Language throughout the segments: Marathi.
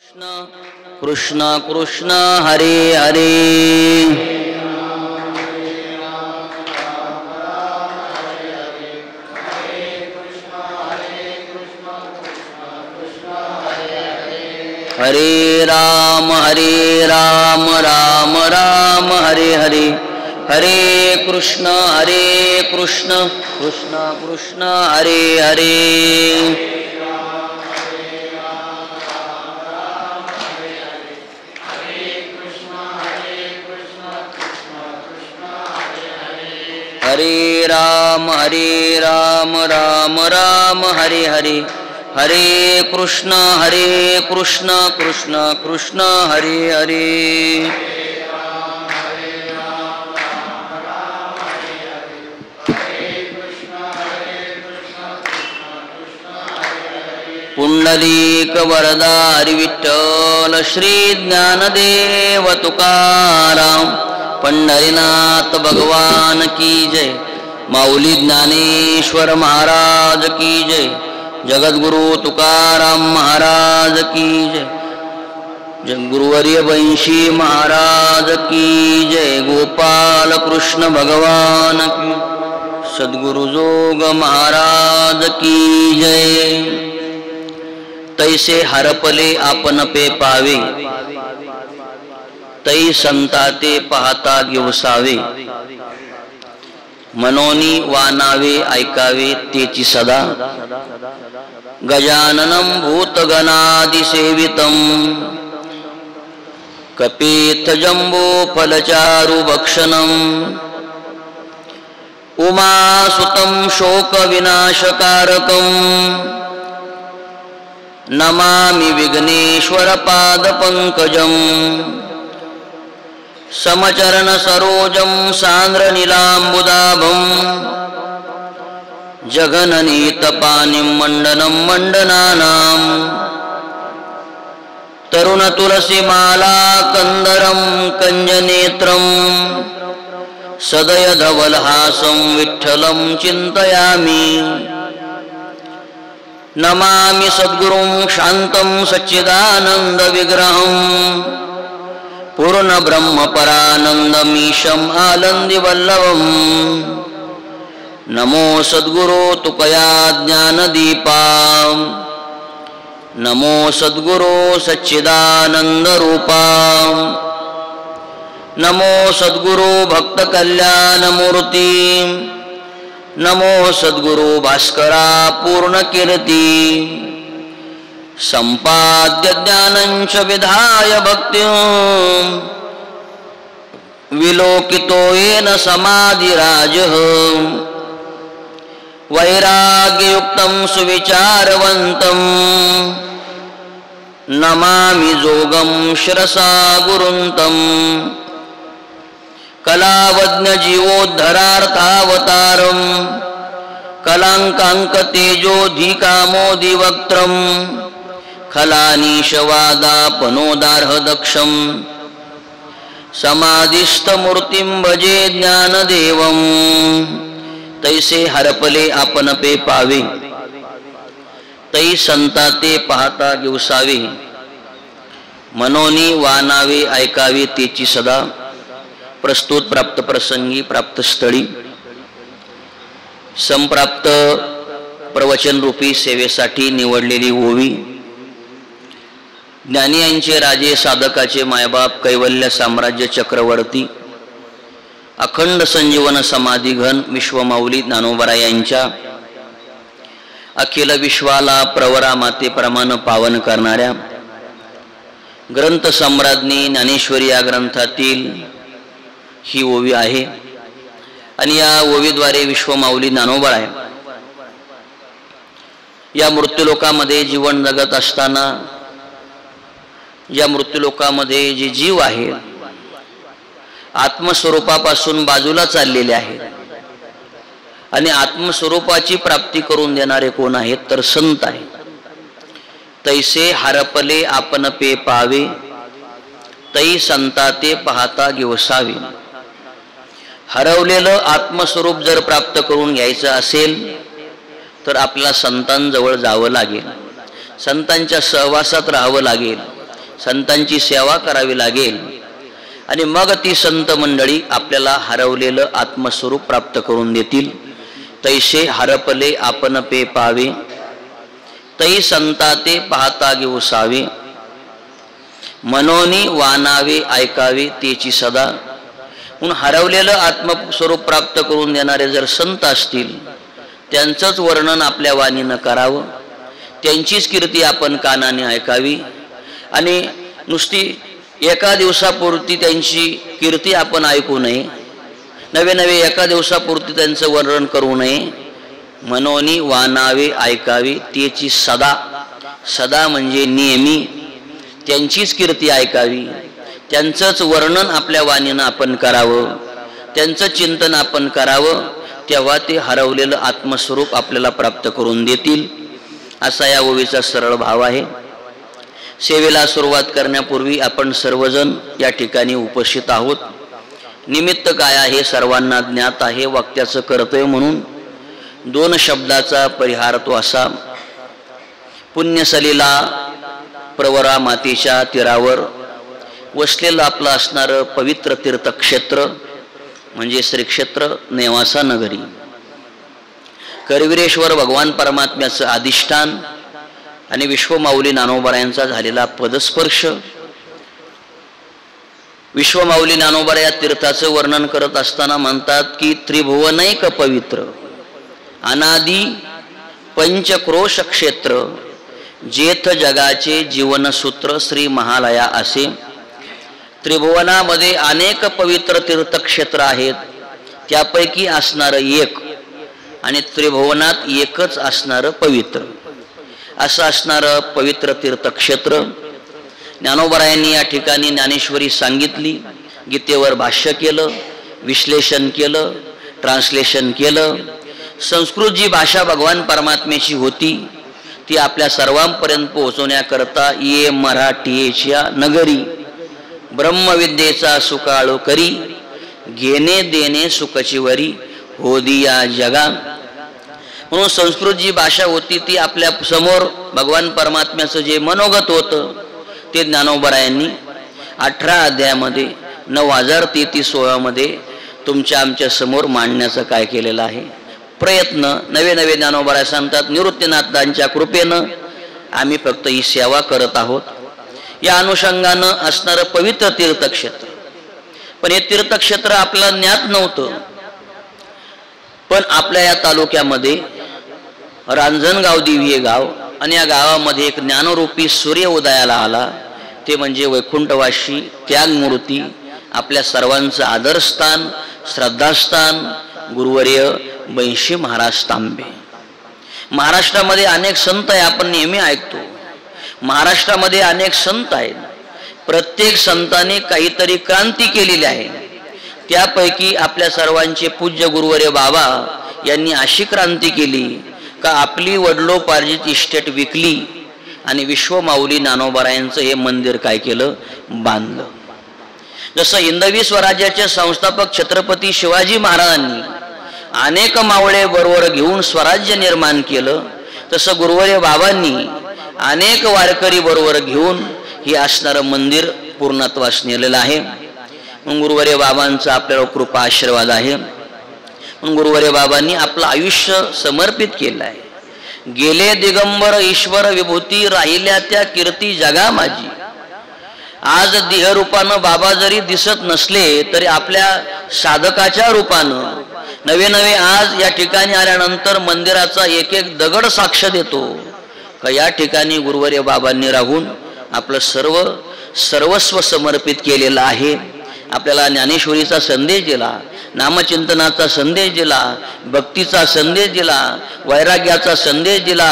कृष्ण कृष्ण हरे हरे हरे राम राम राम हरे हरे हरे कृष्ण कृष्ण कृष्ण हरे हरे हरे राम राम हरे हरे हरे कृष्ण कृष्ण कृष्ण हरे हरे पुंडलीक वरदा हरि विठ्ठल श्री ज्ञानदेव तुकाराम पंढरीनाथ भगवान की जय। माऊली ज्ञानेश्वर महाराज की जय। जगद्गुरु तुकाराम महाराज की जय। गुरुवर्य वंशी महाराज की जय। गोपाल कृष्ण भगवान की। सद्गुरु जोग महाराज की जय। तैसे हरपले आपण पे पावे, तै संताते पाहता घेवसावे, मनोनी वानावे ऐकावे तेची सदा। गजाननं भूतगणादि सेवितं, कपित्थ जम्बो फलचारु भक्षणं, उमासुतं शोक विनाशकारकं, नमामि विघ्नेश्वर पाद पंकजं। समचरण सरोजं सांद्र नीलांबुदाभं, जगननीत पानिं मंडनं मंडनानां, तरुण तुलसी माला कंदरं कंजनेत्रं, सदय धवलहासं विठ्ठलं चिंतयामि। नमामि सद्गुरुं शान्तं सच्चिदानंद विग्रहं, पूर्ण ब्रह्म परानंदमीशं आनंदी वल्लभं। नमो सद्गुरो तुकया ज्ञानदीपा, नमो सद्गुरो सच्चिदानंद रूपा, नमो सद्गुरो भक्त कल्याण मूर्ती, नमो सद्गुरो भास्करा पूर्ण कीर्ती। संपाद्य ज्ञानंच विधाय भक्तिं, विलोकितो येन समाधिराजः। वैराग्ययुक्तं सुविचारवन्तं, नमामि जोगं शिरसा गुरुन्तं। कलावज्ञ जीवोद्धरार्थावतारं, कलांकांक तेजोधिकामोदिवक्त्रं। खलानीशवादापनोदार्ह दक्षं, समाधिस्थमूर्तिं भजे ज्ञानदेवं। तैसे हरपले आपण पे पावे, तै संताते पाहता घेवसावे, मनोनी वानावे ऐकावे तेची सदा। प्रस्तुत प्राप्त प्रसंगी प्राप्त स्थळी संप्राप्त प्रवचन रूपी सेवेसाठी निवडलेली ओवी। ज्ञानी यांचे राजे साधकाचे मायबाप कैवल्य साम्राज्य चक्रवर्ती अखंड संजीवन समाधिघन विश्वमाऊली ज्ञानोबा यांच्या अखिल विश्वाला प्रवरा मातेप्रमाणे पावन करणाऱ्या ग्रंथ सम्राज्ञी ज्ञानेश्वरी या ग्रंथातील ही ओवी आहे। आणि या ओवीद्वारे विश्वमाऊली ज्ञानोबा या मृत्यूलोकामध्ये जीवन जगत असताना या मृत्यूलोकामध्ये जे जीव आहे आत्मस्वरूपापासून बाजूला चाललेले आहेत आणि आत्मस्वरूपाची प्राप्ती करून देणारे कोण आहेत तर संत आहेत। तैसे हरपले आपण पे पावे, तै संताते पाहता घेवसावे। हरवलेलं आत्मस्वरूप जर प्राप्त करून घ्यायचं असेल तर आपल्याला संतांजवळ जावं लागेल, संतांच्या सहवासात राहावं लागेल, संतांची सेवा करावी लागेल आणि मग ती संत मंडळी आपल्याला हरवलेलं आत्मस्वरूप प्राप्त करून देतील. तैसे हरपले आपण पे पावे, तै संता ते पाहता घेऊ सावे, मनोनी वानावे ऐकावे तेची सदा. म्हणून हरवलेलं आत्मस्वरूप प्राप्त करून देणारे जर संत असतील त्यांचंच वर्णन आपल्या वाणीनं करावं, त्यांचीच कीर्ती आपण कानाने ऐकावी आणि नुसती एका दिवसापुरती त्यांची कीर्ती आपण ऐकू नये, नवे नवे एका दिवसापुरती त्यांचं वर्णन करू नये. मनोनी वानावे ऐकावे तेची सदा, सदा म्हणजे नेहमी त्यांचीच कीर्ती ऐकावी, त्यांचंच वर्णन आपल्या वाणीनं आपण करावं, त्यांचं चिंतन आपण करावं, तेव्हा ते हरवलेलं आत्मस्वरूप आपल्याला प्राप्त करून देतील. असा या ओवीचा सरळ भाव आहे. सेवेला सुरुवात करण्यापूर्वी आपण सर्वजण या ठिकाणी उपस्थित आहोत. निमित्त काय आहे सर्वांना ज्ञात आहे. वक्त्याचं कर्तव्य म्हणून 2 शब्दाचा परिहार तो असा. पुण्यसलीला प्रवरा मातेच्या तीरावर वसलेलं आपलं असणारं पवित्र तीर्थक्षेत्र म्हणजे श्री क्षेत्र नेवासा नगरी, करवीरेश्वर भगवान परमात्म्याचं अधिष्ठान आणि विश्वमाऊली ज्ञानोबा यांचा झालेला पदस्पर्श. विश्वमाऊली ज्ञानोबा या तीर्थाचं वर्णन करत असताना म्हणतात की त्रिभुवनैक पवित्र अनादी पंचक्रोश क्षेत्र, जेथ जगाचे जीवनसूत्र श्री महालया असे. त्रिभुवनामध्ये अनेक पवित्र तीर्थक्षेत्र आहेत, त्यापैकी असणारं एक आणि त्रिभुवनात एकच असणारं पवित्र असं असणारं पवित्र तीर्थक्षेत्र. ज्ञानोबरायांनी या ठिकाणी ज्ञानेश्वरी सांगितली, गीतेवर भाष्य केलं, विश्लेषण केलं, ट्रान्सलेशन केलं. संस्कृत जी भाषा भगवान परमात्म्याची होती ती आपल्या सर्वांपर्यंत पोहोचवण्याकरता ये मराठीच्या नगरी ब्रह्मविद्येचा सुकाळू करी, घेणे देणे सुखचिवरी होदिया जगा. म्हणून संस्कृत जी भाषा होती ती आपल्या समोर भगवान परमात्म्याचं जे मनोगत होतं ते ज्ञानोबरायांनी 18 अध्यायामध्ये 9033 ओव्यामध्ये तुमच्या आमच्या समोर मांडण्याचं काय केलेलं आहे प्रयत्न. नवे नवे ज्ञानोबराय सांगतात निवृत्तीनाथांच्या कृपेनं आम्ही फक्त ही सेवा करत आहोत. या अनुषंगानं असणारं पवित्र तीर्थक्षेत्र, पण हे तीर्थक्षेत्र आपल्याला ज्ञात नव्हतं. पण आपल्या या तालुक्यामध्ये रांजणगाव देवी हे गाव आणि या गावामध्ये एक ज्ञानरूपी सूर्य उदयाला आला, ते म्हणजे वैकुंठवासी त्यागमूर्ती आपल्या सर्वांचं आदरस्थान श्रद्धास्थान गुरुवर्य बैंशी महाराज तांबे. महाराष्ट्रामध्ये अनेक संत आहे, आपण नेहमी ऐकतो महाराष्ट्रामध्ये अनेक संत आहेत. प्रत्येक संतांनी काहीतरी क्रांती केलेली आहे. त्यापैकी आपल्या सर्वांचे पूज्य गुरुवर्य बाबा यांनी अशी क्रांती केली का आपली वडलोपार्जित इस्टेट विकली आणि विश्वमाऊली ज्ञानोबरायांचं हे मंदिर काय केलं, बांधलं. जसं हिंदवी स्वराज्याचे संस्थापक छत्रपती शिवाजी महाराजांनी अनेक मावळे बरोबर घेऊन स्वराज्य निर्माण केलं, तसं गुरुवर्य बाबांनी अनेक वारकरी बरोबर घेऊन हे असणारं मंदिर पूर्णत्वास नेलेलं आहे. म्हणून गुरुवर्य बाबांचा आपल्याला कृपा आशीर्वाद आहे. म्हणून गुरुवर्य बाबांनी आपलं आयुष्य समर्पित केलं आहे. गेले दिगंबर ईश्वर विभूती राहिल्या त्या कीर्ती जगा माझी. आज देहरूपानं बाबा जरी दिसत नसले तरी आपल्या साधकाच्या रूपानं नवे नवे आज या ठिकाणी आल्यानंतर मंदिराचा एक एक दगड साक्ष देतो का या ठिकाणी गुरुवर्य बाबांनी राहून आपलं सर्वस्व समर्पित केलेलं आहे. आपल्याला ज्ञानेश्वरीचा संदेश दिला, नामचिंतनाचा संदेश दिला, भक्तीचा संदेश दिला, वैराग्याचा संदेश दिला.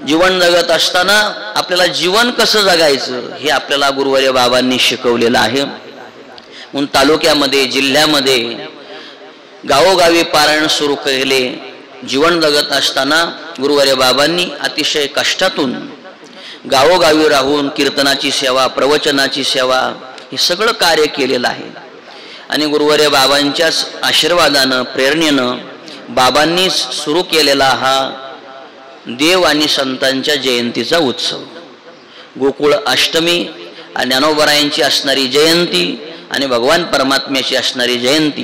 जीवन जगत असताना आपल्याला जीवन कसं जगायचं हे आपल्याला गुरुवर्य बाबांनी शिकवलेलं आहे. म्हणून तालुक्यामध्ये जिल्ह्यामध्ये गावोगावी पारायण सुरू केले. जीवन जगत असताना गुरुवर्य बाबांनी अतिशय कष्टातून गावोगावी राहून कीर्तनाची सेवा, प्रवचनाची सेवा हे सगळं कार्य केलेलं आहे. आणि गुरुवर्य बाबांच्याच आशीर्वादानं प्रेरणेनं बाबांनी सुरू केलेला हा देव आणि संतांच्या जयंतीचा उत्सव. गोकुळ अष्टमी आणि ज्ञानोबरायांची असणारी जयंती आणि भगवान परमात्म्याची असणारी जयंती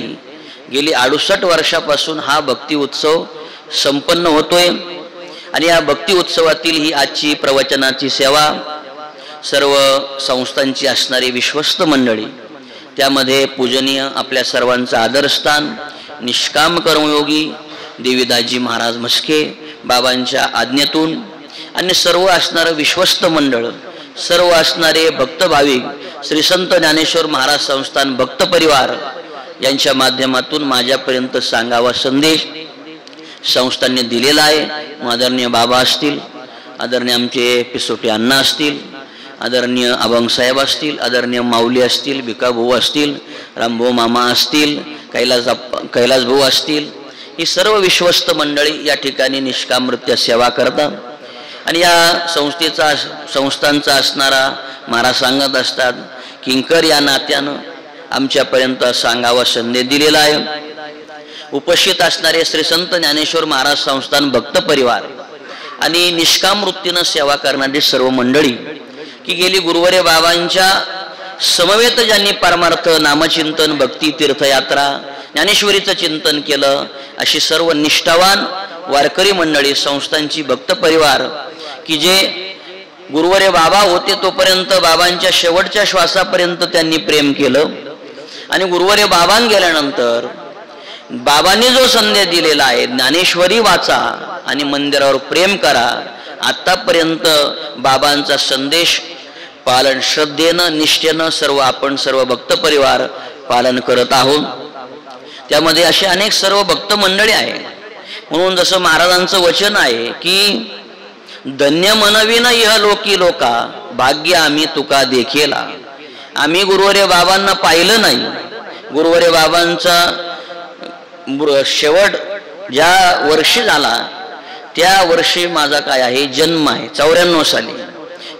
गेली 68 वर्षापासून हा भक्ती उत्सव संपन्न होतोय. आणि या भक्ती उत्सवातील ही आजची प्रवचनाची सेवा सर्व संस्थांची असणारी विश्वस्त मंडळी, त्यामध्ये पूजनीय आपल्या सर्वांचं आदरस्थान निष्काम कर्मयोगी देवीदासजी महाराज म्हस्के बाबांच्या आज्ञेतून आणि सर्व असणारं विश्वस्त मंडळ, सर्व असणारे भक्त भाविक, श्री संत ज्ञानेश्वर महाराज संस्थान भक्त परिवार यांच्या माध्यमातून माझ्यापर्यंत सांगावा संदेश संस्थांनी दिलेला आहे. आदरणीय बाबा असतील, आदरणीय आमचे पिसोटे अण्णा असतील, आदरणीय अभंग साहेब असतील, आदरणीय माऊली असतील, भिकाभाऊ असतील, रामभाऊ मामा असतील, कैलास भाऊ असतील, ही सर्व विश्वस्त मंडळी या ठिकाणी निष्कामृत्य सेवा करतात. आणि या संस्थांचा असणारा महाराज सांगत असतात, किंकर या नात्यानं आमच्यापर्यंत सांगावा संदेश दिलेला आहे. उपस्थित असणारे श्री संत ज्ञानेश्वर महाराज संस्थान भक्त परिवार आणि निष्काम वृत्तीनं सेवा करणारी सर्व मंडळी की गेली गुरुवारे बाबांच्या समवेत ज्यांनी परमार्थ नामचिंतन भक्ती तीर्थयात्रा ज्ञानेश्वरीचं चिंतन केलं, अशी सर्व निष्ठावान वारकरी मंडळी संस्थांची भक्त परिवार की जे गुरुवारे बाबा होते तोपर्यंत बाबांच्या शेवटच्या श्वासापर्यंत त्यांनी प्रेम केलं. आणि गुरुवारे बाबां गेल्यानंतर बाबांनी जो संदेश दिलेला आहे, ज्ञानेश्वरी वाचा आणि मंदिरावर प्रेम करा, आतापर्यंत बाबांचा संदेश पालन श्रद्धेनं निष्ठेनं सर्व भक्त परिवार पालन करत आहोत. त्यामध्ये असे अनेक सर्व भक्त मंडळी आहेत. म्हणून जसं महाराजांचं वचन आहे की धन्य मनविन इह लोकी लोका भाग्य आम्ही तुका देखेला. आम्ही गुरुवारे बाबांना पाहिलं नाही. गुरुवारे बाबांचा शेवट ज्या वर्षी झाला त्या वर्षी माझा काय आहे जन्म आहे, 94 साली.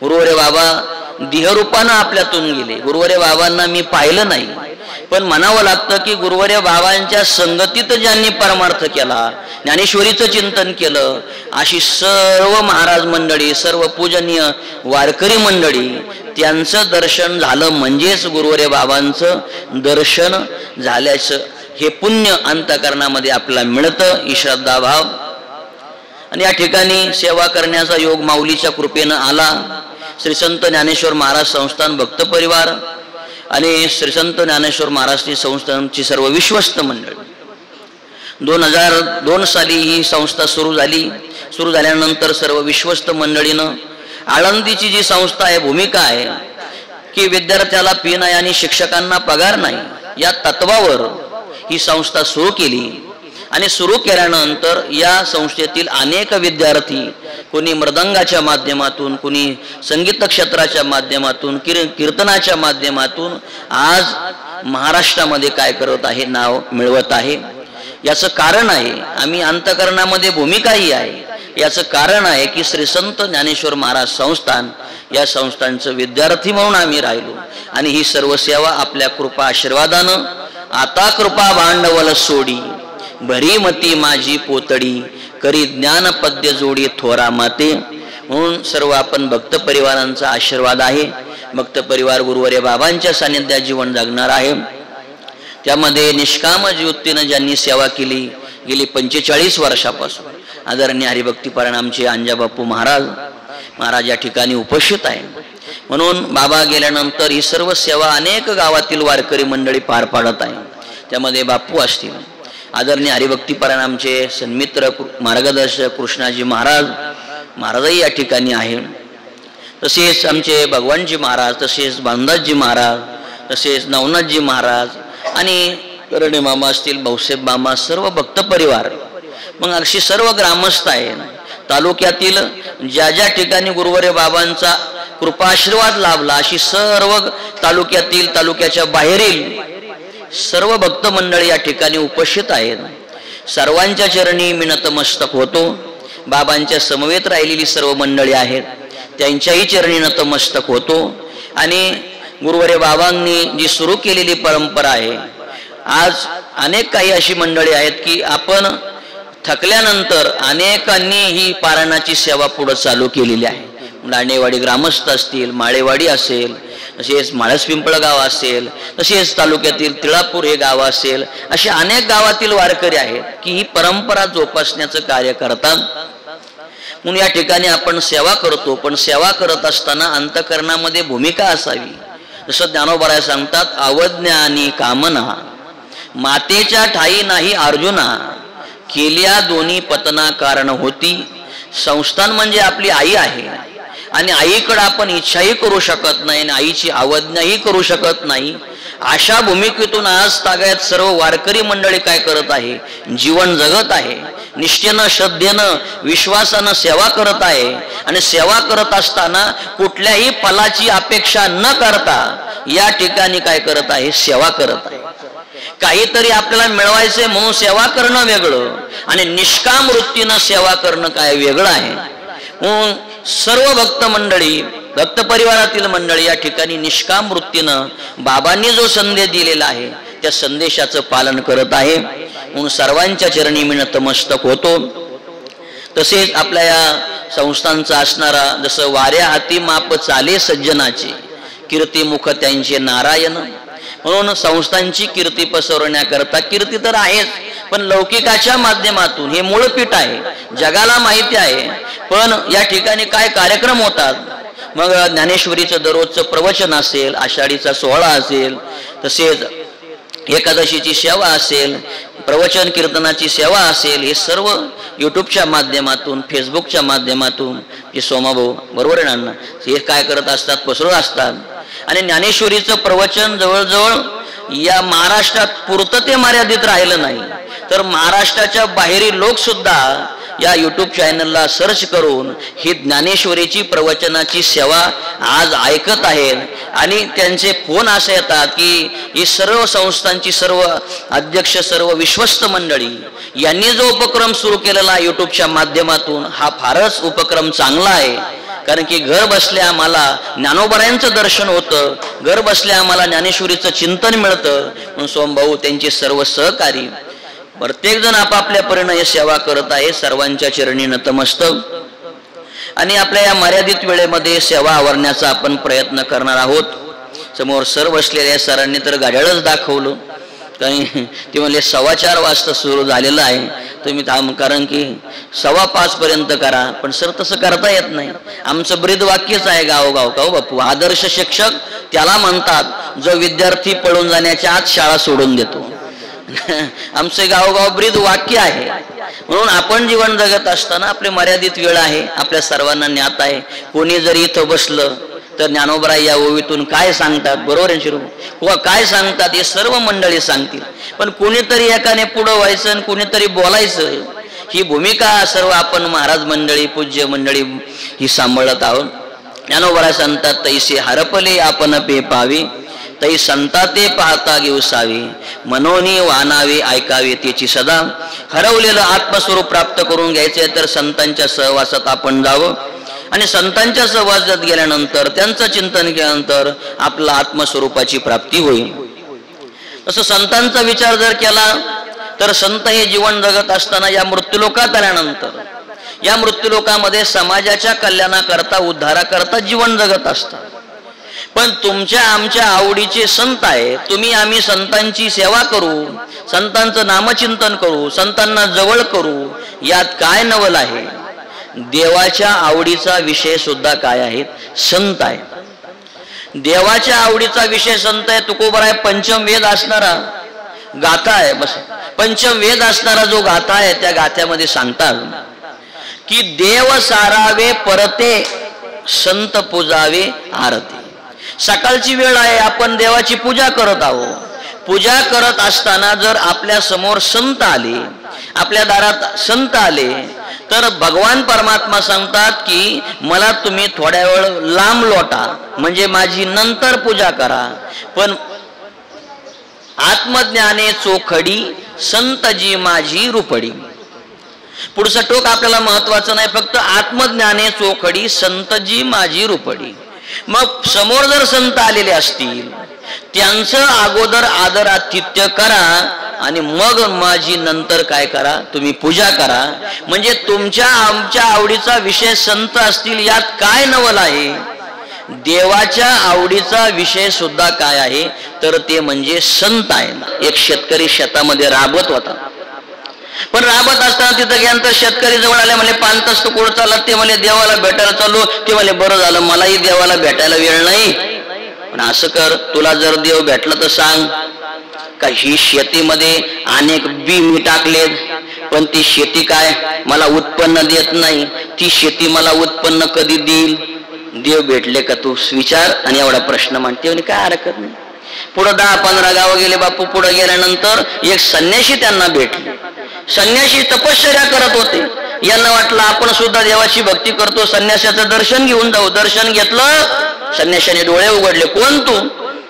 गुरुवारे बाबा देहरूपानं आपल्यातून गेले. गुरुवारे बाबांना मी पाहिलं नाही, पण म्हणावं लागतं की गुरुवारे बाबांच्या संगतीत ज्यांनी परमार्थ केला, ज्ञानेश्वरीचं चिंतन केलं, अशी सर्व महाराज मंडळी, सर्व पूजनीय वारकरी मंडळी, त्यांचं दर्शन झालं म्हणजेच गुरुवारे बाबांचं दर्शन झाल्याचं हे पुण्य अंतःकरणामध्ये आपल्याला मिळतं. ही श्रद्धा भाव आणि या ठिकाणी सेवा करण्याचा योग माऊलीच्या कृपेनं आला. श्री संत ज्ञानेश्वर महाराज संस्थान भक्त परिवार आणि श्री संत ज्ञानेश्वर महाराज संस्थानची सर्व विश्वस्त मंडळ 2002 साली ही संस्था सुरू झाली. सुरू झाल्यानंतर सर्व विश्वस्त मंडळीनं आळंदीची जी संस्था आहे, भूमिका आहे की विद्यार्थ्याला फी नाही आणि शिक्षकांना पगार नाही, या तत्वावर ही संस्था सुरू केली. आणि सुरू केल्यानंतर या संस्थेतील अनेक विद्यार्थी, कोणी मृदंगाच्या माध्यमातून, कोणी संगीत क्षेत्राच्या माध्यमातून, कीर्तनाच्या माध्यमातून आज महाराष्ट्रामध्ये काय करत आहे, नाव मिळवत आहे. याचं कारण आहे, आम्ही अंतःकरणामध्ये भूमिकाही आहे, याचं कारण आहे की श्री संत ज्ञानेश्वर महाराज संस्थान या संस्थांचं विद्यार्थी म्हणून आम्ही राहिलो. आणि ही सर्व सेवा आपल्या कृपा आशीर्वादानं आता कृपा भांडवल सोडी भरी मती माझी पोतडी करी ज्ञान पद्य जोडी थोरा माते. म्हणून सर्व आपण भक्त परिवारांचा आशीर्वाद आहे. भक्त परिवार गुरुवारे बाबांच्या सानिध्यात जीवन जगणार आहे. त्यामध्ये निष्काम वृत्तीनं ज्यांनी सेवा केली गेली 45 वर्षापासून, आदरणीय हरिभक्तीपरायण आमचे अंजाबापू महाराज या ठिकाणी उपस्थित आहे. म्हणून बाबा गेल्यानंतर ही सर्व सेवा अनेक गावातील वारकरी मंडळी पार पाडत आहे. त्यामध्ये बापू असतील, आदरणीय हरिभक्तीपरायण आमचे सन्मित्र मार्गदर्शक कृष्णाजी महाराजही या ठिकाणी आहे. तसेच आमचे भगवानजी महाराज, तसेच बांधाजी महाराज, तसेच नवनाथजी महाराज आणि करणे मामा असतील, भाऊसाहेब मामा, सर्व भक्त परिवार. मग अशी सर्व ग्रामस्थ आहे. तालुक्यातील ज्या ज्या ठिकाणी गुरुवारे बाबांचा कृपाशीर्वाद लाभला अशी सर्व तालुक्याच्या बाहेरील सर्व भक्त मंडळी या ठिकाणी उपस्थित आहेत. सर्वांच्या चरणी मी नतमस्तक होतो. बाबांच्या समवेत राहिलेली सर्व मंडळी आहेत त्यांच्याही चरणी नतमस्तक होतो. आणि गुरुवारे बाबांनी जी सुरू केलेली परंपरा आहे, आज अनेक काही अशी मंडळी आहेत की आपण थकल्यानंतर अनेकांनी ही पारायणाची सेवा पुढे चालू केलेली आहे. दांडेवाडी ग्रामस्थ असतील, माळेवाडी असेल, तसेच माळसपिंपळगाव असेल, तसेच तालुक्यातील तिळापूर हे गाव असेल, असे अनेक गावातील वारकरी आहेत की ही परंपरा जोपासण्याचं कार्य करतात. म्हणून या ठिकाणी आपण सेवा करतो, पण सेवा करत असताना अंतःकरणामध्ये भूमिका असावी. जसं ज्ञानोबा सांगतात, अवज्ञानी कामना मातेच्या ठाई नाही अर्जुना, केल्या दोन्ही पतना कारण होती. संस्थान म्हणजे आपली आई आहे आणि आईकडे आपण इच्छाही करू शकत नाही आणि आईची अवज्ञाही करू शकत नाही. अशा भूमिकेतून आज तागायत सर्व वारकरी मंडळी काय करत आहे, जीवन जगत आहे, निष्ठेनं श्रद्धेनं विश्वासानं सेवा करत आहे. आणि सेवा करत असताना कुठल्याही फलाची अपेक्षा न करता या ठिकाणी काय करत आहे, सेवा करत आहे. काहीतरी आपल्याला मिळवायचे म्हणून सेवा करणं वेगळं आणि निष्काम वृत्तीनं सेवा करणं काय वेगळं आहे. म्हणून सर्व भक्त मंडळी, भक्त परिवारातील मंडळी या ठिकाणी निष्काम वृत्तीनं बाबांनी जो संदेश दिलेला आहे त्या संदेशाचं पालन करत आहे. म्हणून सर्वांच्या चरणी मी नतमस्तक होतो. तसेच आपल्या या संस्थांचा असणारा, जसं वाऱ्या हाती माप चाले सज्जनाचे, कीर्तिमुख त्यांचे नारायण. म्हणून संस्थांची कीर्ती पसरवण्याकरता, कीर्ती तर आहेच पण लौकिकाच्या माध्यमातून, हे मूळपीठ आहे, जगाला माहिती आहे. पण या ठिकाणी काय कार्यक्रम होतात, मग ज्ञानेश्वरीचं दररोजचं प्रवचन असेल, आषाढीचा सोहळा असेल, तसेच एकादशीची सेवा असेल, प्रवचन कीर्तनाची सेवा असेल, हे सर्व यूट्यूबच्या माध्यमातून, फेसबुकच्या माध्यमातून हे सोमाभाऊ बरोबर आहे ना, हे काय करत असतात, पसरत असतात. आणि ज्ञानेश्वरीचं प्रवचन जवळजवळ या महाराष्ट्रात पुरतं ते मर्यादित राहिलं नाही, तर महाराष्ट्राच्या बाहेरील लोक सुद्धा या यूट्यूब चॅनलला सर्च करून ही ज्ञानेश्वरीची प्रवचनाची सेवा आज ऐकत आहेत. आणि त्यांचे फोन असे येतात की ही सर्व संस्थांची सर्व अध्यक्ष, सर्व विश्वस्त मंडळी यांनी जो उपक्रम सुरू केलेला यूट्यूबच्या माध्यमातून, हा फारच उपक्रम चांगला आहे. कारण की घर बसल्या आम्हाला ज्ञानोबरायांचं दर्शन होतं, घर बसल्या आम्हाला ज्ञानेश्वरीचं चिंतन मिळतं. म्हणून सोमभाऊ त्यांचे सर्व सहकारी प्रत्येक जण आपापल्या परीने सेवा करत आहे. सर्वांच्या चरणी नतमस्तक. आणि आपल्या या मर्यादित वेळेमध्ये सेवा आवरण्याचा आपण प्रयत्न करणार आहोत. समोर सर बसलेल्या सरांनी तर घड्याळच दाखवलं, काही ते म्हणले 4:15 वाजता सुरू झालेलं आहे, तुम्ही थांब, कारण की 5:15 पर्यंत करा. पण सर तसं करता येत नाही. आमचं ब्रीद वाक्यच आहे गावोगाव का हो बापू, आदर्श शिक्षक त्याला म्हणतात जो विद्यार्थी पळून जाण्याच्या आत शाळा सोडून देतो. आमचे गावोगाव ब्रीद वाक्य आहे. म्हणून आपण जीवन जगत असताना आपली मर्यादित वेळ आहे, आपल्या सर्वांना ज्ञात आहे. कोणी जरी इथं बसलं तर ज्ञानोबा या ओवीतून काय सांगतात, बरोबर आहे शिरू, किंवा काय सांगतात हे सर्व मंडळी सांगतील. पण कोणीतरी एकाने पुढं व्हायचं आणि कोणीतरी बोलायचं, ही भूमिका सर्व आपण महाराज मंडळी, पूज्य मंडळी ही सांभाळत आहोत. ज्ञानोबा सांगतात, तैसे हरपले आपण पे पावे, तै संता ते पाहता घेऊसावे, मनोनी वानावे ऐकावे त्याची सदा. हरवलेलं आत्मस्वरूप प्राप्त करून घ्यायचे तर संतांच्या सहवासात आपण जावं. आणि संतांच्या सहवासात गेल्यानंतर, त्यांचं चिंतन केल्यानंतर आपला आत्मस्वरूपाची प्राप्ती होईल. तसं संतांचा विचार जर केला तर संत हे जीवन जगत असताना या मृत्यूलोकात आल्यानंतर, या मृत्यूलोकामध्ये समाजाच्या कल्याणाकरता, उद्धाराकरता जीवन जगत असतात. पण तुमच्या आमच्या आवडीचे संत आहे, तुम्ही आम्ही संतांची सेवा करू, संतांचं नामचिंतन करू, संतांना जवळ करू, यात काय नवल आहे. देवाच्या आवडीचा विषय सुद्धा काय आहे, संत आहे. देवाच्या आवडीचा विषय संत आहे. तुकोबर आहे, पंचम वेद असणारा गाथा आहे. बस पंचम वेद असणारा जो गाथा आहे, त्या गाथ्यामध्ये सांगतात की देव सारावे परते, संत पूजावे आरती. सकाळची वेळ आहे, आपण देवाची पूजा करत आहोत. पूजा करत असताना जर आपल्या समोर संत आले, आपल्या दारात संत आले, तर भगवान परमात्मा सांगतात की मला तुम्ही थोड्या वेळ लांब लोटा, म्हणजे माझी नंतर पूजा करा. पण आत्मज्ञाने चोखडी, संतजी माझी रुपडी. पुढचं टोक आपल्याला महत्वाचं नाही, फक्त आत्मज्ञाने चोखडी, संतजी माझी रुपडी. मग समोर जर संत आलेले असतील त्यांचं अगोदर आदर आतिथ्य करा आणि मग माझी नंतर काय करा, तुम्ही पूजा करा. म्हणजे तुमच्या आमच्या आवडीचा विषय संत असतील यात काय नवल आहे. देवाच्या आवडीचा विषय सुद्धा काय आहे तर ते म्हणजे संत आहे. एक शेतकरी शेतामध्ये राबत होता, पण राबत असताना तिथं गेल्यानंतर शेतकरी जवळ आले, म्हणजे 5 तास तू कुठं चालला, ते म्हणे देवाला भेटायला चाललो. ते म्हणे बरं झालं, मलाही देवाला भेटायला वेळ नाही, पण असं कर, तुला जर देव भेटला तर सांग का ही शेतीमध्ये अनेक बी मी टाकलेत, पण ती शेती काय मला उत्पन्न देत नाही, ती शेती मला उत्पन्न कधी देईल. देव भेटले का तू विचार आणि एवढा प्रश्न मांडते. म्हणजे काय हरकत नाही. पुढं 10-15 गावं गेले बापू. पुढे गेल्यानंतर एक संन्यासी त्यांना भेटले. संन्यासी तपश्चर्या करत होते. यांना वाटलं आपण सुद्धा देवाची भक्ती करतो, संन्यासाचं दर्शन घेऊन जाऊ. दर्शन घेतलं, संन्याशाने डोळे उघडले. कोण तू,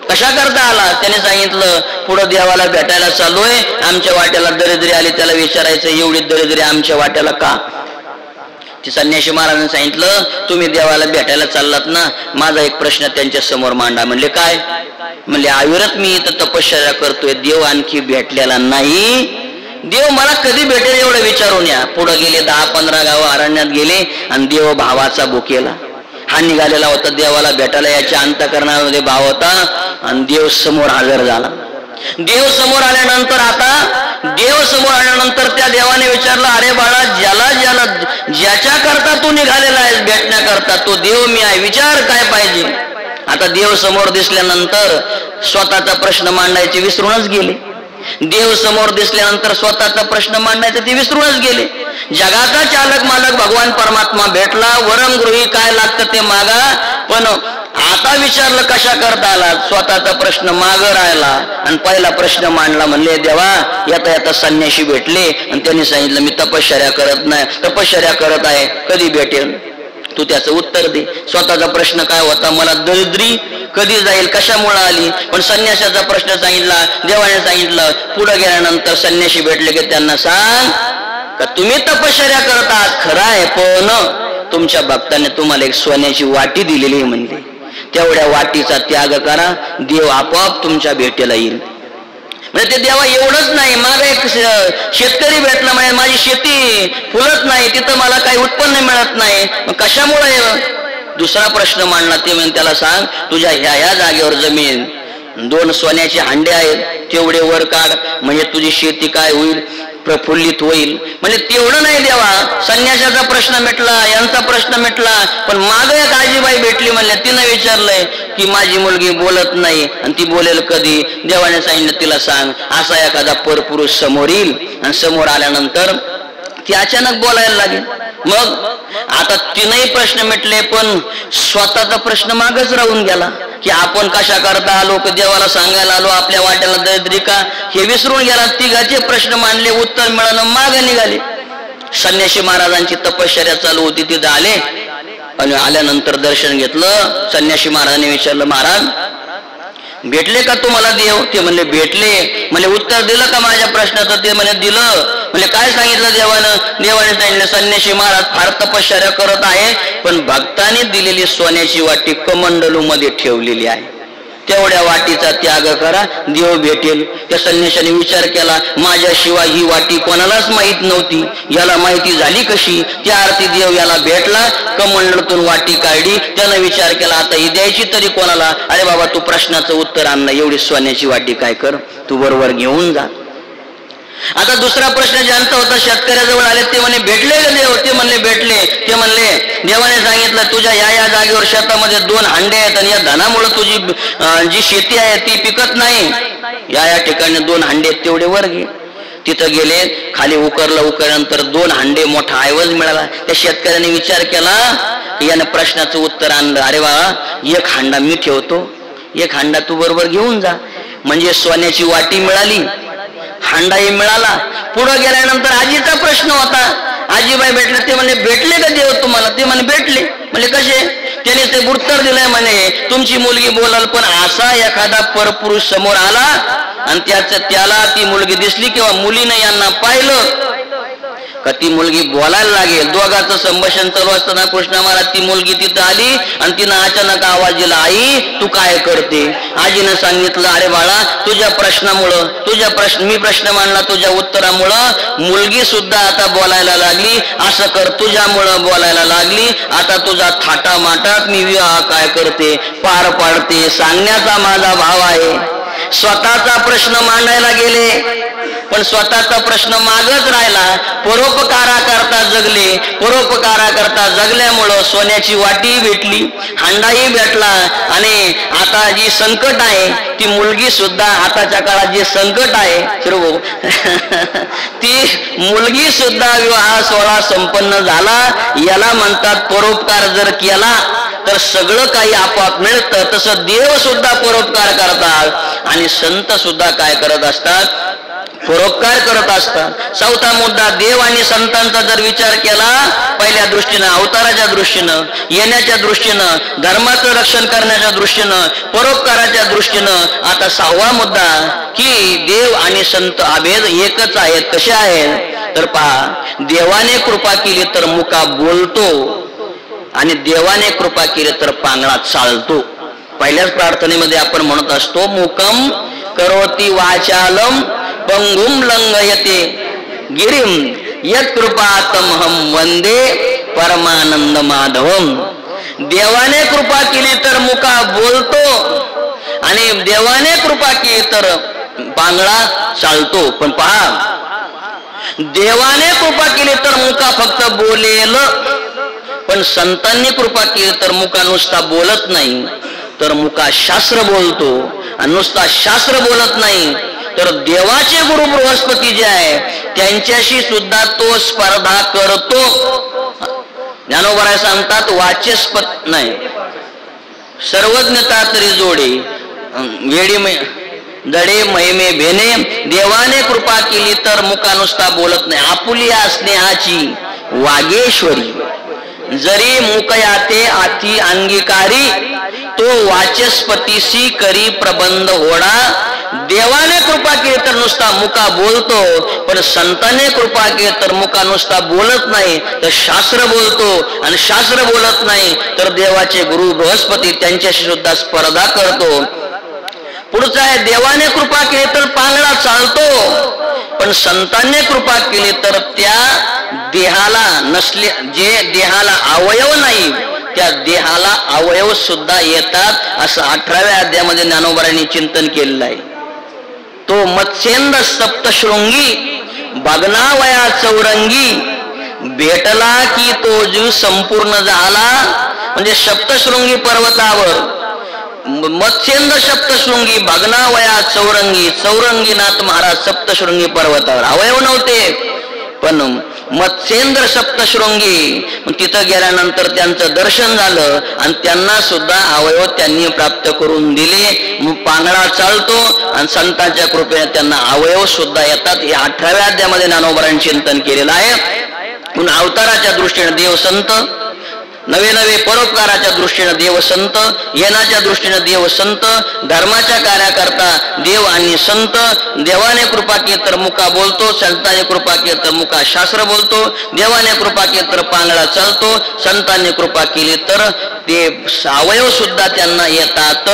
कशा करता आला. त्याने सांगितलं पुढं देवाला भेटायला चाललोय, आमच्या वाट्याला दरिद्री आली, त्याला विचारायचं एवढी दरिद्री आमच्या वाट्याला का. ती संन्यासी महाराजांनी सांगितलं तुम्ही देवाला भेटायला चाललात ना, माझा एक प्रश्न त्यांच्या समोर मांडा. म्हणले काय. म्हणले अविरत मी इथं तपश्चर्या करतोय, देव आणखी भेटलेला नाही, देव मला कधी भेटेल एवढं विचारून या. पुढे गेले 10-15 गावं अरण्यात गेले आणि देव भावाचा भुकेला. हा निघालेला होता देवाला भेटायला, याच्या अंतःकरणामध्ये भाव होता आणि देव समोर हजर झाला. देव समोर आल्यानंतर त्या देवाने विचारलं, अरे बाळा, ज्याच्या करता तू निघालेला आहेस भेटण्याकरता तो देव मी आहे, विचार काय पाहिजे. आता देव समोर दिसल्यानंतर स्वतःचा प्रश्न मांडायचे विसरूनच गेले. देव समोर दिसल्यानंतर स्वतःचा प्रश्न मांडायचा ते विसरूनच गेले. जगाचा चालक मालक भगवान परमात्मा भेटला, वरमगृही काय लागतं ते मागा, पण आता विचारलं कशा करता आला, स्वतःचा प्रश्न माग राहिला आणि पहिला प्रश्न मांडला. म्हणले देवा, येता येता संन्यासी भेटले आणि त्यांनी सांगितलं मी तपश्चर्या करत आहे, कधी भेटेल तू त्याचं उत्तर दे. स्वतःचा प्रश्न काय होता, मला दरिद्री कधी जाईल, कशामुळे आली. पण संन्यासाचा प्रश्न सांगितला. देवाने सांगितलं पुढे गेल्यानंतर संन्यासी भेटले की त्यांना सांग का तुम्ही तपश्चर्या करत आहात खरं आहे, पण तुमच्या भक्ताने तुम्हाला एक सोन्याची वाटी दिलेली आहे, म्हणजे तेवढ्या वाटीचा त्याग करा, देव आपोआप तुमच्या भेटीला येईल. म्हणजे ते देवा एवढंच नाही, माग एक शेतकरी भेटला, म्हणजे माझी शेती फुलत नाही, तिथं मला काही उत्पन्न मिळत नाही, मग कशामुळे. दुसरा प्रश्न मांडला. ते म्हणजे त्याला सांग तुझ्या ह्या जागेवर जमीन 2 सोन्याचे हांडे आहेत, तेवढे वर काढ, म्हणजे तुझी शेती काय होईल, प्रफुल्लित होईल. म्हणजे तेवढं नाही देवा, संन्यासाचा प्रश्न मिटला, यांचा प्रश्न मिटला, पण माग एक आजीबाई भेटली. म्हणले तिनं विचारलंय की माझी मुलगी बोलत नाही आणि ती बोलेल कधी. देवाने सांगितलं तिला सांग असा एखादा परपुरुष समोर येईल आणि समोर आल्यानंतर ती अचानक बोलायला लागेल. मग आता तीनही प्रश्न मिटले, पण स्वतःचा प्रश्न मागच राहून गेला की आपण कशा करता आलो, देवाला सांगायला आलो, आपल्या वाट्याला दरिद्री का, हे विसरून गेला. तिघाचे प्रश्न मांडले, उत्तर मिळालं, माग निघाले. संन्यासी महाराजांची तपश्चर्या चालू होती, तिथं आले आणि आल्यानंतर दर्शन घेतलं. संन्यासी महाराजांनी विचारलं, महाराज भेटले का तुम्हाला देव. ते म्हणले भेटले. म्हणजे उत्तर दिलं का माझ्या प्रश्नाचं. ते म्हणे दिलं. म्हणजे काय सांगितलं देवाने सांगितलं संन्यासी महाराज फार तपश्चर्या करत आहे, पण भक्ताने दिलेली सोन्याची वाटी कमंडलू मध्ये ठेवलेली आहे, तेवढ्या वाटीचा त्याग करा, देव भेटेल. त्या संन्याशाने विचार केला, माझ्याशिवाय ही वाटी कोणालाच माहित नव्हती, याला माहिती झाली कशी. त्या अर्थी देव याला भेटला, कमंडळातून वाटी काढली. त्यानं विचार केला आता ही द्यायची तरी कोणाला. अरे बाबा, तू प्रश्नाचं उत्तर आणलं, एवढी सोन्याची वाटी काय कर, तू बरोबर घेऊन जा. आता दुसरा प्रश्न ज्यांचा होता शेतकऱ्याजवळ आले. ते म्हणे भेटले का देव. ते म्हणले भेटले. ते म्हणले देवाने सांगितलं तुझ्या या जागेवर शेतामध्ये 2 हांडे आहेत आणि या धनामुळे तुझी जी शेती आहे ती पिकत नाही, या ठिकाणी 2 हांडे तेवढे वर घे. तिथं गेले, खाली उकरल्यानंतर 2 हांडे मोठा ऐवज मिळाला. त्या शेतकऱ्याने विचार केला की याने प्रश्नाचं उत्तर आणलं. अरे बाबा, 1 हांडा मी ठेवतो, 1 हांडा तू बरोबर घेऊन जा. म्हणजे सोन्याची वाटी मिळाली, हांडाही मिळाला. पुढे गेल्यानंतर आजीचा प्रश्न होता. आजीबाई भेटले. ते म्हणे भेटले का देव तुम्हाला. ते म्हणे भेटले. म्हणजे कसे. त्याने ते उत्तर दिलंय, म्हणे तुमची मुलगी बोलाल, पण असा एखादा परपुरुष समोर आला आणि त्याला ती मुलगी दिसली किंवा मुलीने यांना पाहिलं का ती मुलगी बोलायला लागेल. दोघांचं संभाषण चालू असताना कृष्ण महाराज ती मुलगी तिथं आली आणि तिनं अचानक आवाज दिला, आई तू काय करते? आजीनं सांगितलं, अरे बाळा तुझ्या प्रश्नामुळं, मी प्रश्न मांडला तुझ्या उत्तरामुळं मुलगी सुद्धा आता बोलायला लागली. असं कर, तुझ्यामुळं बोलायला लागली. आता तुझा थाटा माटात मी विवाह काय करते पार पाडते सांगण्याचा माझा भाव आहे. स्वतःचा प्रश्न मांडायला गेले पण स्वतःचा प्रश्न मागच राहिला. परोपकाराकरता जगले, परोपकाराकरता जगल्यामुळं सोन्याची वाटी भेटली, हांडाही भेटला. आणि आता जी संकट आहे ती मुलगी सुद्धा, आताच्या काळात जे संकट आहे ती मुलगी सुद्धा विवाह सोहळा संपन्न झाला. याला म्हणतात परोपकार जर केला तर सगळं काही आपोआप मिळतं. तसं देव सुद्धा परोपकार करतात आणि संत सुद्धा काय करत असतात? परोपकार करत असतात. चौथा मुद्दा, देव आणि संतांचा जर विचार केला, पहिल्या दृष्टीनं अवताराच्या दृष्टीनं, येण्याच्या दृष्टीनं, धर्माचं रक्षण करण्याच्या दृष्टीनं, परोपकाराच्या दृष्टीनं. आता सहावा मुद्दा की देव आणि संत अभेद एकच आहेत. कसे आहेत तर पहा, देवाने कृपा केली तर मुका बोलतो आणि देवाने कृपा केली तर पांगळा चालतो. पहिल्याच प्रार्थनेमध्ये आपण म्हणत असतो, मुकम करोति वाचालम पंगुम लंघयते गिरिम यत्कृपातमहं वंदे परमानंद माधवम. देवाने कृपा केली तर मुका बोलतो आणि देवाने कृपा केली तर पांगळा चालतो. पण पहा, देवाने कृपा केली तर मुका फक्त बोलेल, पण संतांनी कृपा केली तर मुका नुसता बोलत नाही तर मुका शास्त्र बोलतो. आणि नुसता शास्त्र बोलत नाही तर देवाचे गुरु बृहस्पती जे आहे त्यांच्याशी सुद्धा तो स्पर्धा करतो. ज्ञानोबराय सांगतात, वाचस्पत नाही सर्वज्ञता तरी जोडे वेडी जडे महिमे भेने. देवाने कृपा केली तर मुका नुसता बोलत नाही. आपुलिया स्नेहाची वागेश्वरी जरी मुकयाते आती अंगीकारी, तो वाचस्पतीशी करी प्रबंध होडा. देवाने कृपा केली तर नुसता मुका बोलतो, पण संताने कृपा केली तर मुका नुसता बोलत नाही तर शास्त्र बोलतो. आणि शास्त्र बोलत नाही तर देवाचे गुरु बृहस्पती त्यांच्याशी सुद्धा स्पर्धा करतो. पुढचा आहे, देवाने कृपा केली तर पांगळा चालतो, पण संतांनी कृपा केली तर त्या देहाला नसले, जे देहाला अवयव नाही त्या देहाला अवयव सुद्धा येतात. असं 18व्या अध्यायामध्ये ज्ञानोबरांनी चिंतन केलेलं आहे. तो मत्स्येंद्र सप्तशृंगी भग्नावया चौरंगी, भेटला की तो जीव संपूर्ण झाला. म्हणजे सप्तशृंगी पर्वतावर मत्स्येंद्र सप्तशृंगी भग्नावया चौरंगी, चौरंगीनाथ महाराज सप्तशृंगी पर्वतावर अवयव नव्हते, पण मत्स्येंद्र सप्तशृंगी तिथं गेल्यानंतर त्यांचं दर्शन झालं आणि त्यांना सुद्धा अवयव त्यांनी प्राप्त करून दिले. मग पांगळा चालतो आणि संतांच्या कृपेने त्यांना अवयव सुद्धा येतात. हे 18व्या अध्यायामध्ये ज्ञानोबरांनी चिंतन केलेलं आहे. म्हणून अवताराच्या दृष्टीने देव संत, नवे नवे परोपकाराच्या दृष्टीने देव संत, येण्याच्या दृष्टीने देव संत, धर्माच्या कार्याकरता देव आणि संत. देवाने कृपा केली तर मुका बोलतो, संतांनी कृपा केली तर मुका शास्त्र बोलतो. देवाने कृपा केली तर पांगळा चालतो, संतांनी कृपा केली तर ते अवयव सुद्धा त्यांना येतात.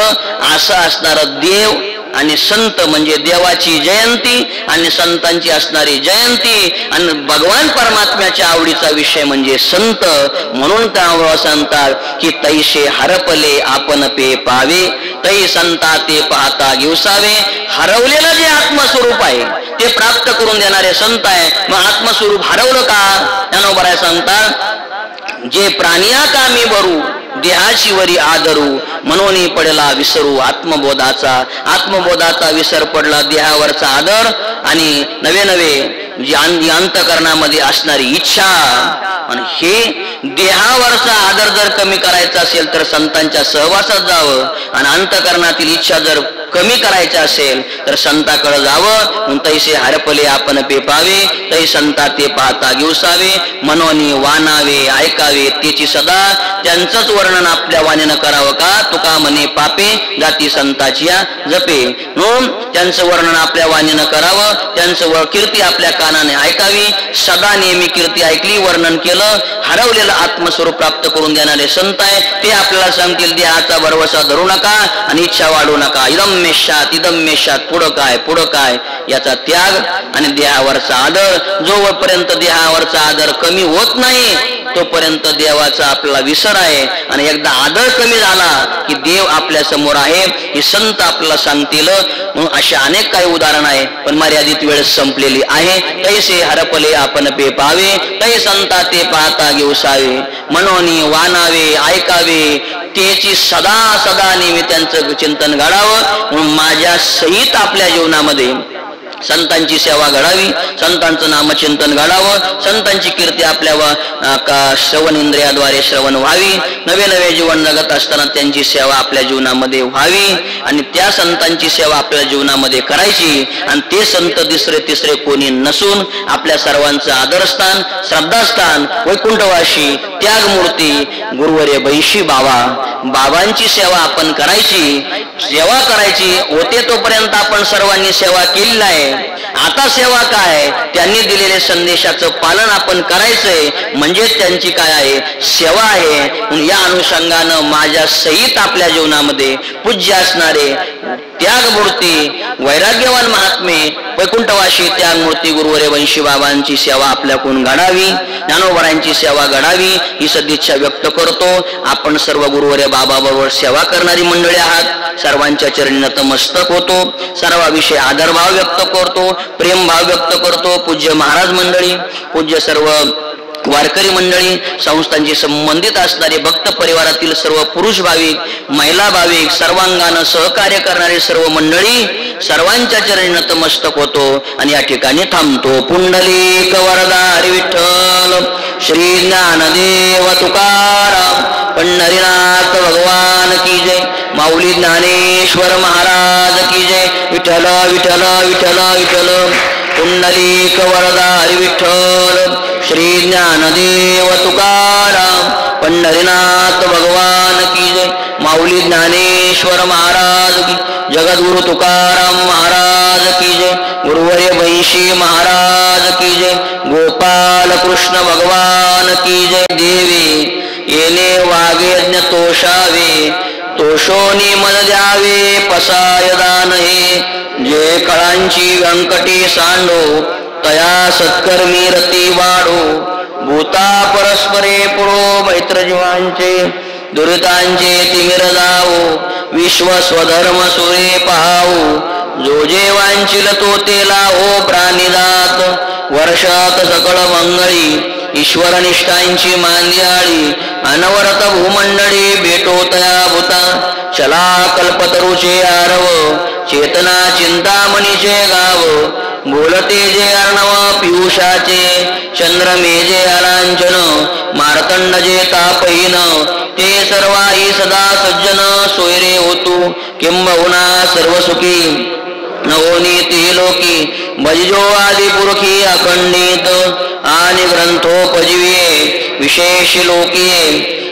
असं असणारा देव आणि संत म्हणजे देवाची जयंती आणि संतांची असणारी जयंती. आणि भगवान परमात्म्याच्या आवडीचा विषय म्हणजे संत. म्हणून त्या सांगतात की तैसे हरपले आपण पे पावे, तै संता ते पाहता घेवसावे. हरवलेलं जे आत्मस्वरूप आहे ते प्राप्त करून देणारे संत आहे. मग आत्मस्वरूप हरवलं का? ज्ञानोबराय सांगतात, जे प्राणिया कामी भरू देहाची वरी आदरू, म्हणून पडला विसरू आत्मबोधाचा विसर पडला, देहावरचा आदर आणि नवे नवे जी अंतकरणामध्ये असणारी इच्छा. आणि हे देहावरचा आदर जर जर कमी करायचा असेल तर संतांच्या सहवासात जावं, आणि अंतकरणातील इच्छा जर कमी करायचं असेल तर संताकडे जावं. तैसे हरपले आपण पेपावे, तै संता ते पाहता घेऊसावे. मनोनी वानावे ऐकावे त्याची सदा, त्यांचंच वर्णन आपल्या वाणीनं करावं का. तुका म्हणे पापे जाती संताची जपे. म्हणून त्यांचं वर्णन आपल्या वाणीनं करावं, त्यांचं कीर्ती आपल्या कानाने ऐकावी. सदा नेहमी कीर्ती ऐकली, वर्णन केलं. हरवलेलं आत्मस्वरूप प्राप्त करून देणारे संत आहे, ते आपल्याला सांगतील देहाचा भरवसा धरू नका आणि इच्छा वाढू नका. इदम्मेशात पुढं काय याचा त्याग आणि देहावरचा आदर. जोपर्यंत देहावरचा आदर कमी होत नाही तोपर्यंत देवाचा आपला विसर आहे. आणि एकदा आदर कमी झाला की देव आपल्या समोर आहे हे संत आपल्याला सांगतील. म्हणून अशा अनेक काही उदाहरण आहे, पण मर्यादित वेळ संपलेली आहे. तैसे हरपले आपण पेपावे, तै संता ते पाहता घेऊसावे. मनोनी वानावे ऐकावे त्याची सदा सदा नेहमी त्यांचं चिंतन घडावं. म्हणून माझ्या सहित आपल्या जीवनामध्ये संतांची सेवा घडावी, संतांचं नामचिंतन घडावं, संतांची कीर्ती आपल्या श्रवण इंद्रियाद्वारे श्रवण व्हावी. नवे नवे जीवन जगत असताना त्यांची सेवा आपल्या जीवनामध्ये व्हावी आणि त्या संतांची सेवा आपल्या जीवनामध्ये करायची. आणि ते संत तिसरे कोणी नसून आपल्या सर्वांचं आदरस्थान, श्रद्धास्थान, वैकुंठवाशी, त्यागमूर्ती गुरुवर्य बैशी बाबांची सेवा आपण करायची. सेवा करायची होते तोपर्यंत आपण सर्वांनी सेवा केलेली आहे. आता सेवा काय, त्यांनी दिलेल्या संदेशाचं पालन आपण करायचंय म्हणजे त्यांची काय आहे, सेवा आहे. या अनुषंगानं माझ्या सहित आपल्या जीवनामध्ये पूज्य असणारे त्यागमूर्ती, वैराग्यवान महात्मे, वैकुंठवासी त्यागमूर्ती गुरुवर्य वंशी बाबांची सेवा आपल्याकडून घडावी, ज्ञानोबरांची सेवा घडावी ही सदिच्छा व्यक्त करतो. आपण सर्व गुरुवर्य बाबाबरोबर सेवा करणारी मंडळी आहात. सर्वांच्या चरणी नतमस्तक होतो, सर्वाविषयी आदरभाव व्यक्त करतो, प्रेमभाव व्यक्त करतो. पूज्य महाराज मंडळी, पूज्य सर्व वारकरी मंडळी, संस्थांशी संबंधित असणारे भक्त परिवारातील सर्व पुरुष भाविक, महिला भाविक, सर्वांगानं सहकार्य करणारे सर्व मंडळी, सर्वांच्या चरणी नतमस्तक होतो आणि या ठिकाणी थांबतो. पुंडलिक वरदा हरी विठ्ठल, श्री ज्ञानदेव तुकाराम, पंढरीनाथ भगवान की जय, माऊली ज्ञानेश्वर महाराज की जय. विठ्ठल विठ्ठल विठ्ठल विठ्ठल. पुंडलिक वरदा हरी विठ्ठल, श्री ज्ञानदेव तुकाराम, पंढरीनाथ भगवान की जय, माऊली ज्ञानेश्वर महाराज की, जगद्गुरु तुकाराम महाराज की जय, गुरुवर्य वंशी महाराज की जय, गोपाल कृष्ण भगवान की जय. देवी येणे वागयज्ञ तोषावे, तोषोनी मद द्यावे पसाय दान हे, जे कळांची व्यंकटी सांडो, तया सत्कर्मी रती वाढो, भूता परस्परे पुरो मैत्र जीवांचे, दुरितांचे तिमिर जावो, विश्व स्वधर्म सुरे पहावो, जो जे वांचिल तो ते लावो प्राणिदात, वर्षात सकळ मंगळी, ईश्वर निष्ठांची मांदियाळी, अनवरत भूमंडळी भेटो तया भूता, चला कल्पतरुचे आरव, चेतना चिंतामणीचे गाव, बोलते जे अर्णव पियुषाचे, चंद्रमे जे अलांचन, मार्तंड जे तापहीन, ते सर्वाही सदा सज्जन सोयरे होतू, किंबहुना सर्व सुखी नवोनी ते लोकी, भजो आदि पुरखी अखंडित, आणि ग्रंथोपजीवे विशेष लोकीये,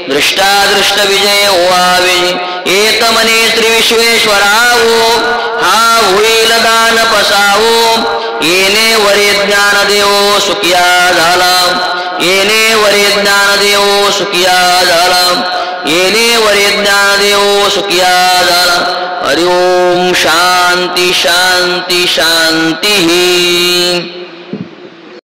दृष्टादृष्ट विजय ओवावे, येत मने श्री विश्वेश्वरावो, हा होईल दान पसावो, येणे वरे ज्ञान देवो सुखिया झाला, येणे वरे ज्ञान देवो सुखिया झाला, येणे वरे ज्ञान देवो सुखिया झाला. हरि ओम. शांती शांती शांती.